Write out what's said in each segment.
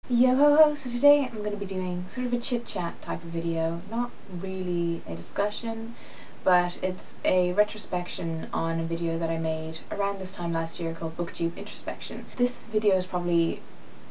Yo ho ho, so today I'm going to be doing sort of a chit chat type of video, not really a discussion, but it's a retrospection on a video that I made around this time last year called Booktube Introspection. This video is probably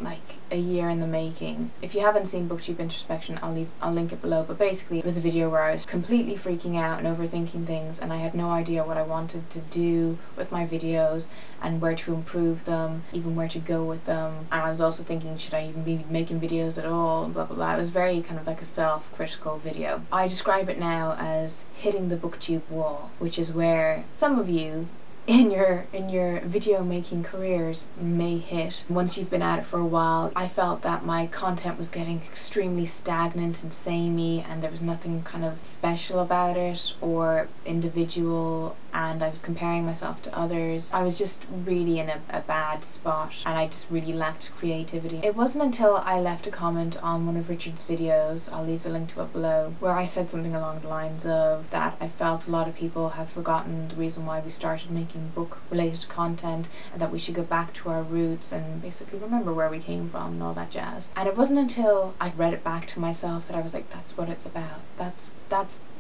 like a year in the making. If you haven't seen Booktube Introspection, I'll link it below, but basically it was a video where I was completely freaking out and overthinking things, and I had no idea what I wanted to do with my videos and where to improve them, even where to go with them, and I was also thinking, should I even be making videos at all, and blah blah blah. It was very kind of like a self-critical video. I describe it now as hitting the Booktube wall, which is where some of you in your video making careers may hit once you've been at it for a while. I felt that my content was getting extremely stagnant and samey, and there was nothing kind of special about it or individual, and I was comparing myself to others. I was just really in a bad spot, and I just really lacked creativity. It wasn't until I left a comment on one of Richard's videos, I'll leave the link to it below, where I said something along the lines of that I felt a lot of people have forgotten the reason why we started making book related content, and that we should go back to our roots and basically remember where we came from and all that jazz. And it wasn't until I read it back to myself that I was like, that's what it's about. That's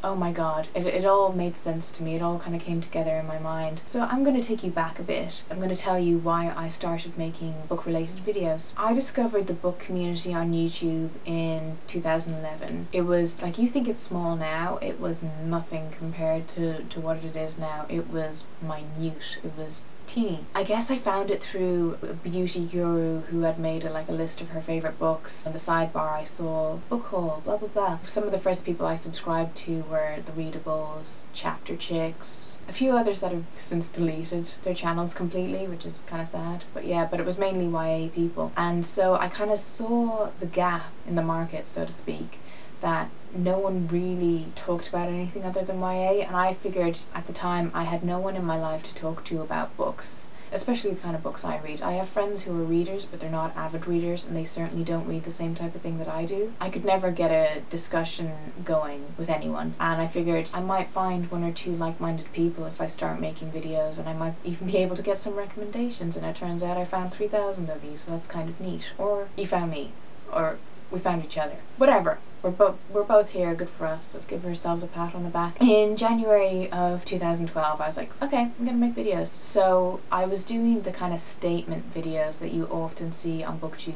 oh my god, it all made sense to me. It all kind of came together in my mind. So I'm going to take you back a bit. I'm going to tell you why I started making book related videos. I discovered the book community on YouTube in 2011. It was like, you think it's small now, it was nothing compared to what it is now. It was minute. It was teeny. I guess I found it through a beauty guru who had made a list of her favourite books. In the sidebar I saw book haul, blah blah blah. Some of the first people I subscribed to were The Readables, Chapter Chicks, a few others that have since deleted their channels completely, which is kind of sad. But yeah, but it was mainly YA people. And so I kind of saw the gap in the market, so to speak, that no one really talked about anything other than YA, and I figured at the time I had no one in my life to talk to about books, especially the kind of books I read. I have friends who are readers, but they're not avid readers, and they certainly don't read the same type of thing that I do. I could never get a discussion going with anyone, and I figured I might find one or two like-minded people if I start making videos, and I might even be able to get some recommendations, and it turns out I found 3,000 of you, so that's kind of neat. Or you found me, or we found each other. Whatever. We're both here, good for us. Let's give ourselves a pat on the back. In January of 2012, I was like, okay, I'm gonna make videos. So I was doing the kind of statement videos that you often see on Booktube.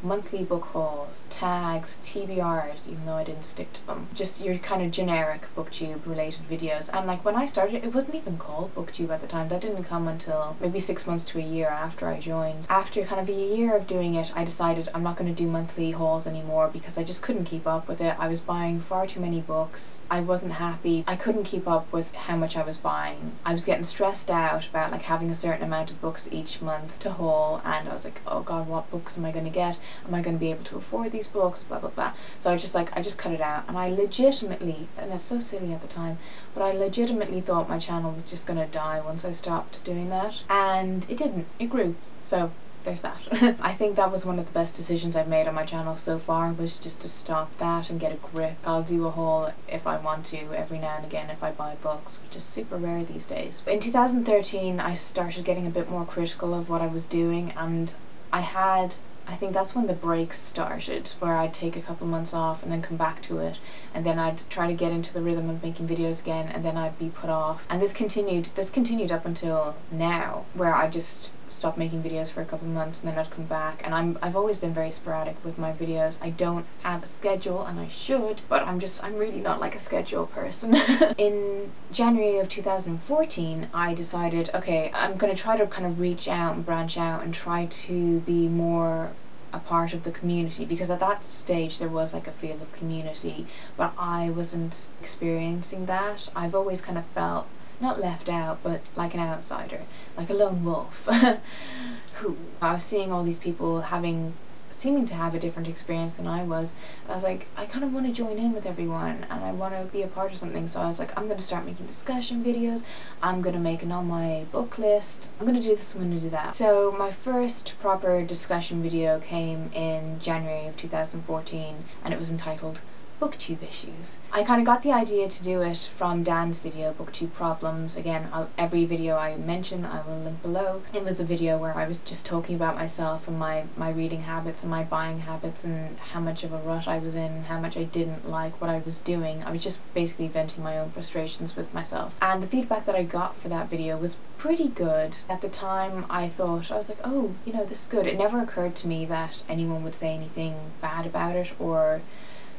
Monthly book hauls, tags, TBRs, even though I didn't stick to them. Just your kind of generic Booktube related videos. And like when I started, it wasn't even called Booktube at the time. That didn't come until maybe 6 months to a year after I joined. After kind of a year of doing it, I decided I'm not going to do monthly hauls anymore because I just couldn't keep up with it. I was buying far too many books. I wasn't happy. I couldn't keep up with how much I was buying. I was getting stressed out about like having a certain amount of books each month to haul, and I was like, oh god, what books am I going to get? Am I going to be able to afford these books? Blah blah blah. So I just cut it out, and I legitimately, and it's so silly at the time, but I legitimately thought my channel was just going to die once I stopped doing that, and it didn't. It grew. So there's that. I think that was one of the best decisions I've made on my channel so far, was just to stop that and get a grip. I'll do a haul if I want to every now and again if I buy books, which is super rare these days. In 2013 I started getting a bit more critical of what I was doing, and I think that's when the breaks started, where I'd take a couple months off and then come back to it, and then I'd try to get into the rhythm of making videos again, and then I'd be put off. And this continued up until now, where I just stopped making videos for a couple months and then I'd come back. And I've always been very sporadic with my videos. I don't have a schedule, and I should, but I'm really not like a schedule person. In January of 2014 I decided, okay, I'm going to try to kind of reach out and branch out and try to be more a part of the community, because at that stage there was like a feel of community, but I wasn't experiencing that. I've always kind of felt not left out, but like an outsider, like a lone wolf. Who I was seeing all these people seeming to have a different experience than I was, and I was like, I kind of want to join in with everyone, and I want to be a part of something. So I was like, I'm going to start making discussion videos, I'm going to make an on my book list, I'm going to do this, I'm going to do that. So my first proper discussion video came in January of 2014, and it was entitled Booktube issues. I kind of got the idea to do it from Dan's video, Booktube Problems. Again, every video I mention I will link below. It was a video where I was just talking about myself and my reading habits and my buying habits and how much of a rut I was in, how much I didn't like what I was doing. I was just basically venting my own frustrations with myself. And the feedback that I got for that video was pretty good. At the time I thought, I was like, oh, you know, this is good. It never occurred to me that anyone would say anything bad about it or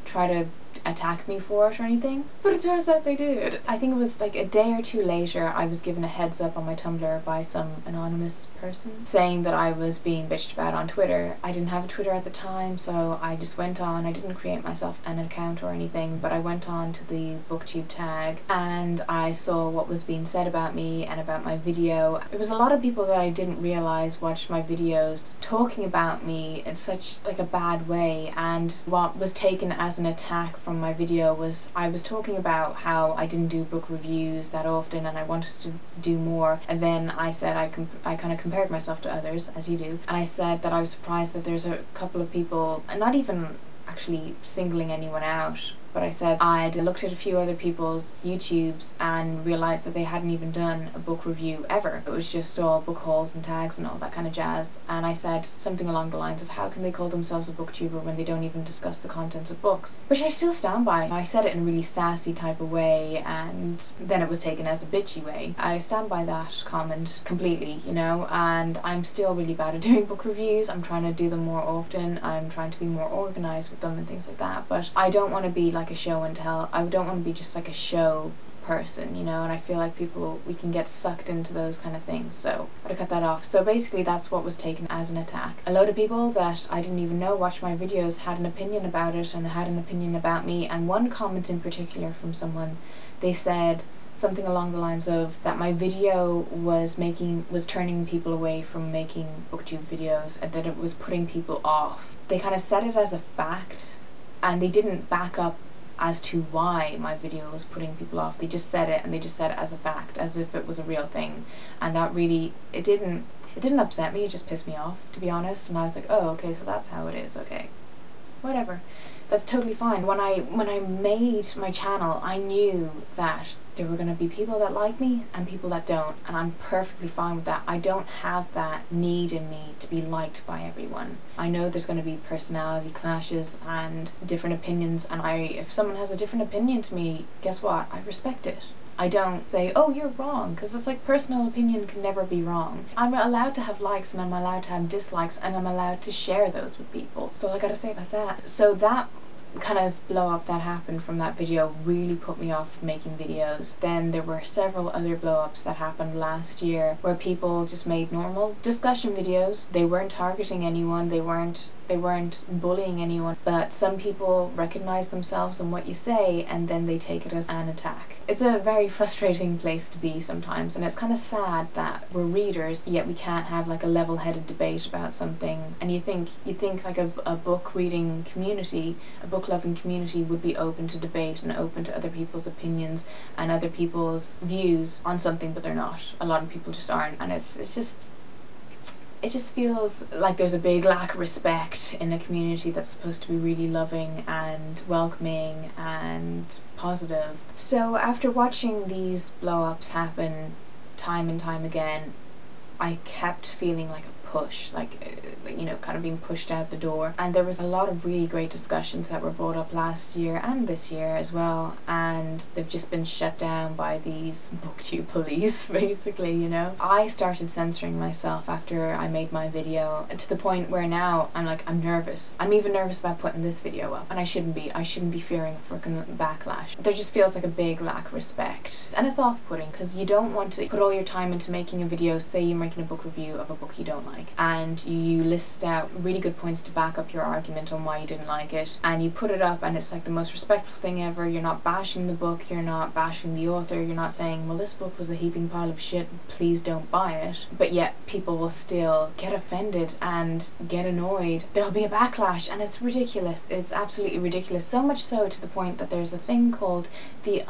try to attack me for it or anything, but it turns out they did. I think it was like a day or two later I was given a heads up on my Tumblr by some anonymous person saying that I was being bitched about on Twitter. I didn't have a Twitter at the time, so I just went on. I didn't create myself an account or anything, but I went on to the Booktube tag and I saw what was being said about me and about my video. There was a lot of people that I didn't realize watched my videos talking about me in such like a bad way, and what was taken as an attack from my video was I was talking about how I didn't do book reviews that often and I wanted to do more, and then I said I kind of compared myself to others, as you do, and I said that I was surprised that there's a couple of people, and not even actually singling anyone out, but I said I'd looked at a few other people's YouTubes and realised that they hadn't even done a book review ever. It was just all book hauls and tags and all that kind of jazz. And I said something along the lines of, how can they call themselves a booktuber when they don't even discuss the contents of books? Which I still stand by. I said it in a really sassy type of way, and then it was taken as a bitchy way. I stand by that comment completely, you know, and I'm still really bad at doing book reviews. I'm trying to do them more often. I'm trying to be more organised with them and things like that, but I don't want to be like a show and tell. I don't want to be just like a show person, you know, and I feel like we can get sucked into those kind of things, so I cut that off. So basically that's what was taken as an attack. A load of people that I didn't even know watched my videos had an opinion about it and had an opinion about me, and one comment in particular from someone, they said something along the lines of that my video was turning people away from making booktube videos and that it was putting people off. They kind of said it as a fact and they didn't back up as to why my video was putting people off. They just said it, and they just said it as a fact, as if it was a real thing, and that really, it didn't upset me, it just pissed me off, to be honest. And I was like, oh, okay, so that's how it is, okay, whatever, that's totally fine. When I made my channel, I knew that there were going to be people that like me and people that don't, and I'm perfectly fine with that. I don't have that need in me to be liked by everyone. I know there's going to be personality clashes and different opinions, and if someone has a different opinion to me, guess what? I respect it. I don't say, oh, you're wrong, because it's like personal opinion can never be wrong. I'm allowed to have likes and I'm allowed to have dislikes, and I'm allowed to share those with people. So all I gotta say about that. So that kind of blow up that happened from that video really put me off making videos. Then there were several other blow ups that happened last year where people just made normal discussion videos. They weren't targeting anyone, they weren't bullying anyone, but some people recognize themselves in what you say and then they take it as an attack. It's a very frustrating place to be sometimes, and it's kind of sad that we're readers yet we can't have like a level-headed debate about something. And you think like a book reading community, a book loving community would be open to debate and open to other people's opinions and other people's views on something, but they're not. A lot of people just aren't, and it just feels like there's a big lack of respect in a community that's supposed to be really loving and welcoming and positive. So after watching these blow-ups happen time and time again, I kept feeling like a push, you know, kind of being pushed out the door. And there was a lot of really great discussions that were brought up last year and this year as well, and they've just been shut down by these booktube police, basically, you know. I started censoring myself after I made my video, to the point where now I'm nervous. I'm even nervous about putting this video up, and I shouldn't be fearing a freaking backlash. There just feels like a big lack of respect, and it's off-putting because you don't want to put all your time into making a video. Say you're making a book review of a book you don't like, and you list out really good points to back up your argument on why you didn't like it, and you put it up and it's like the most respectful thing ever. You're not bashing the book, you're not bashing the author, you're not saying, well, this book was a heaping pile of shit, please don't buy it. But yet people will still get offended and get annoyed. There'll be a backlash, and it's ridiculous. It's absolutely ridiculous. So much so to the point that there's a thing called the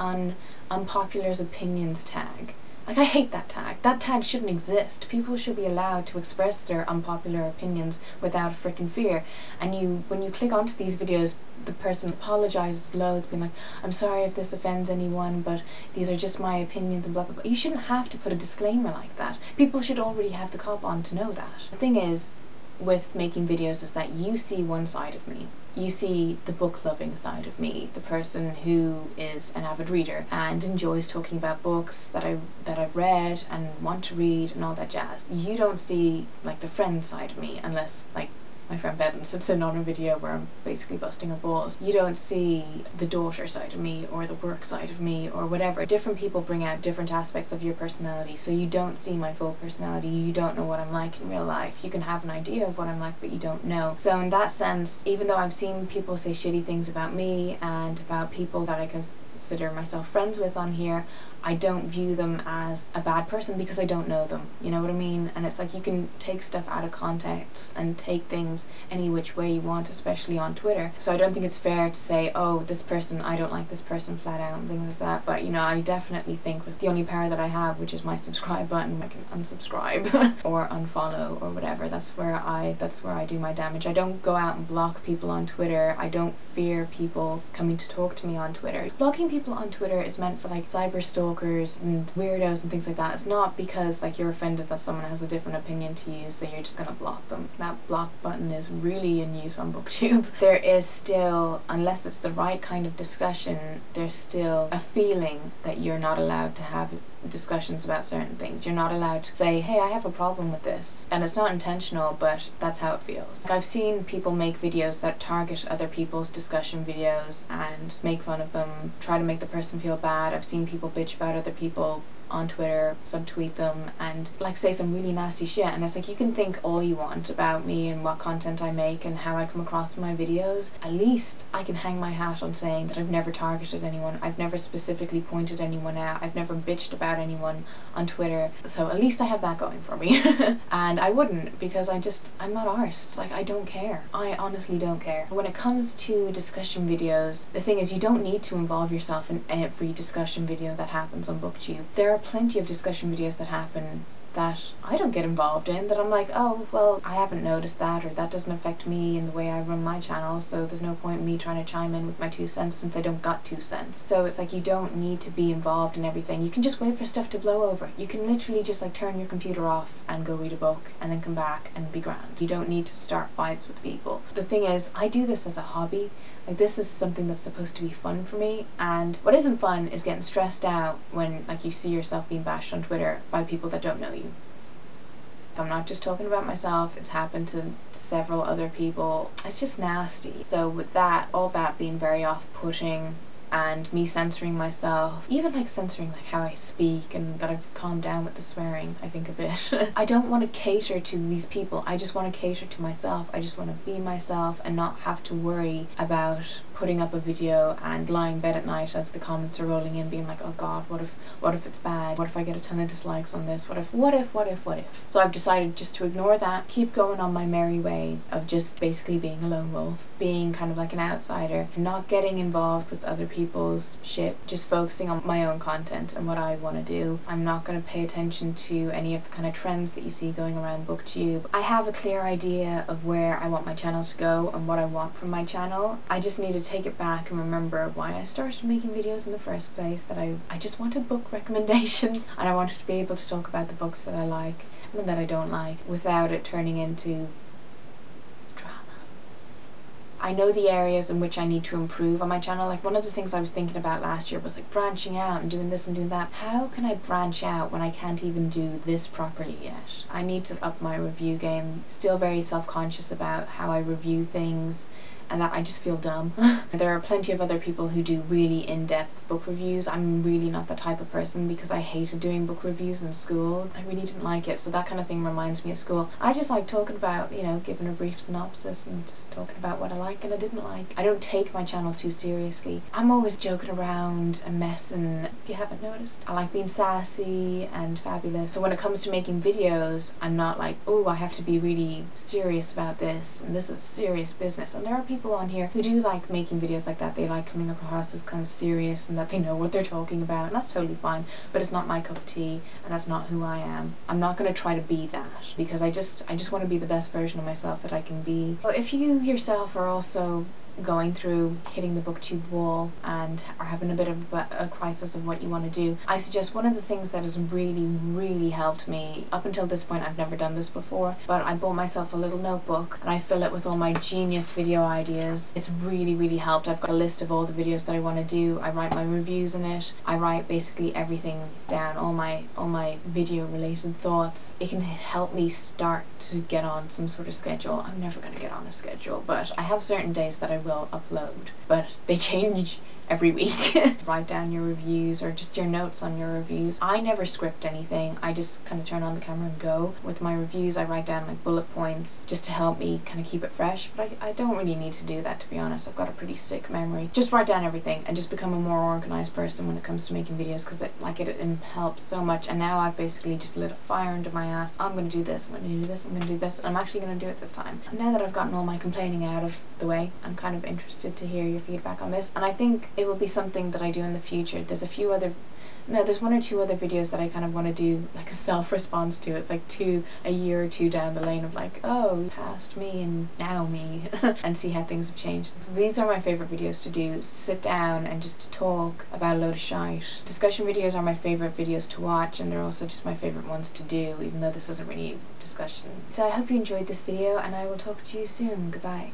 unpopular opinions tag. Like, I hate that tag. That tag shouldn't exist. People should be allowed to express their unpopular opinions without frickin' fear. And when you click onto these videos, the person apologizes loads, being like, I'm sorry if this offends anyone, but these are just my opinions and blah blah blah. You shouldn't have to put a disclaimer like that. People should already have the cop on to know that. The thing is, with making videos, is that you see one side of me. You see the book loving side of me, the person who is an avid reader and enjoys talking about books that I've read and want to read and all that jazz. You don't see like the friend side of me, unless like my friend Bevan sits in on a video where I'm basically busting her balls. You don't see the daughter side of me or the work side of me or whatever. Different people bring out different aspects of your personality, so you don't see my full personality. You don't know what I'm like in real life. You can have an idea of what I'm like, but you don't know. So in that sense, even though I've seen people say shitty things about me and about people that I consider myself friends with on here, I don't view them as a bad person because I don't know them. You know what I mean? And it's like, you can take stuff out of context and take things any which way you want, especially on Twitter. So I don't think it's fair to say, oh, this person, I don't like this person flat out and things like that. But you know, I definitely think with the only power that I have, which is my subscribe button, I can unsubscribe or unfollow or whatever. That's where I do my damage. I don't go out and block people on Twitter. I don't fear people coming to talk to me on Twitter. Blocking people on Twitter is meant for like cyber stalkers and weirdos and things like that. It's not because like you're offended that someone has a different opinion to you, so you're just gonna block them. That block button is really in use on Booktube. There is still, unless it's the right kind of discussion, there's still a feeling that you're not allowed to have discussions about certain things. You're not allowed to say, hey, I have a problem with this. And it's not intentional, but that's how it feels. Like, I've seen people make videos that target other people's discussion videos and make fun of them, try to make the person feel bad. I've seen people bitch about other people on Twitter, subtweet them, and like say some really nasty shit. And it's like, you can think all you want about me and what content I make and how I come across in my videos. At least I can hang my hat on saying that I've never targeted anyone. I've never specifically pointed anyone out. I've never bitched about anyone on Twitter. So at least I have that going for me. And I wouldn't, because I'm not arsed. Like, I don't care. I honestly don't care. When it comes to discussion videos, the thing is, you don't need to involve yourself in every discussion video that happens on Booktube. There are plenty of discussion videos that happen that I don't get involved in, that I'm like, oh, well, I haven't noticed that, or that doesn't affect me in the way I run my channel, so there's no point in me trying to chime in with my 2 cents since I don't got 2 cents. So it's like, you don't need to be involved in everything. You can just wait for stuff to blow over. You can literally just like turn your computer off and go read a book and then come back and be grand. You don't need to start fights with people. The thing is, I do this as a hobby. Like, this is something that's supposed to be fun for me, and what isn't fun is getting stressed out when like you see yourself being bashed on Twitter by people that don't know you. I'm not just talking about myself, it's happened to several other people. It's just nasty. So with that, all that being very off-putting, and me censoring myself, even like censoring like how I speak, and that I've calmed down with the swearing, I think, a bit. I don't want to cater to these people. I just want to cater to myself. I just want to be myself and not have to worry about putting up a video and lying in bed at night as the comments are rolling in, being like, oh god, what if it's bad? What if I get a ton of dislikes on this? What if? So I've decided just to ignore that, keep going on my merry way of just basically being a lone wolf, being kind of like an outsider, not getting involved with other people's shit, just focusing on my own content and what I want to do. I'm not going to pay attention to any of the kind of trends that you see going around Booktube. I have a clear idea of where I want my channel to go and what I want from my channel. I just need to take it back and remember why I started making videos in the first place, that I just wanted book recommendations, and I wanted to be able to talk about the books that I like and that I don't like without it turning into drama. I know the areas in which I need to improve on my channel. Like, one of the things I was thinking about last year was like branching out and doing this and doing that. How can I branch out when I can't even do this properly yet? I need to up my review game. Still very self-conscious about how I review things, and that I just feel dumb. There are plenty of other people who do really in-depth book reviews. I'm really not that type of person because I hated doing book reviews in school. I really didn't like it, so that kind of thing reminds me of school. I just like talking about, you know, giving a brief synopsis and just talking about what I like and I didn't like. I don't take my channel too seriously. I'm always joking around and messing, if you haven't noticed. I like being sassy and fabulous. So when it comes to making videos, I'm not like, oh, I have to be really serious about this and this is serious business. And there are people people on here who do like making videos like that. They like coming across as kind of serious and that they know what they're talking about, and that's totally fine, but it's not my cup of tea, and that's not who I am. I'm not going to try to be that, because I just want to be the best version of myself that I can be. So if you yourself are also going through hitting the booktube wall and are having a bit of a crisis of what you want to do, I suggest one of the things that has really helped me. Up until this point I've never done this before, but I bought myself a little notebook and I fill it with all my genius video ideas. It's really helped. I've got a list of all the videos that I want to do. I write my reviews in it. I write basically everything down, all my video related thoughts. It can help me start to get on some sort of schedule. I'm never going to get on a schedule, but I have certain days that I will upload, but they change every week. Write down your reviews or just your notes on your reviews. I never script anything. I just kind of turn on the camera and go. With my reviews I write down like bullet points just to help me kind of keep it fresh, but I don't really need to do that, to be honest. I've got a pretty sick memory. Just write down everything and just become a more organized person when it comes to making videos, because it helps so much. And now I've basically just lit a fire under my ass. I'm going to do this, I'm going to do this, I'm going to do this, and I'm actually going to do it this time. And now that I've gotten all my complaining out of the way, I'm kind of interested to hear your feedback on this, and I think it will be something that I do in the future. There's one or two other videos that I kind of want to do like a self-response to. It's like a year or two down the lane of like, oh, past me and now me, and see how things have changed. So these are my favourite videos to do. Sit down and just to talk about a load of shite. Discussion videos are my favourite videos to watch, and they're also just my favourite ones to do, even though this isn't really discussion. So I hope you enjoyed this video, and I will talk to you soon. Goodbye.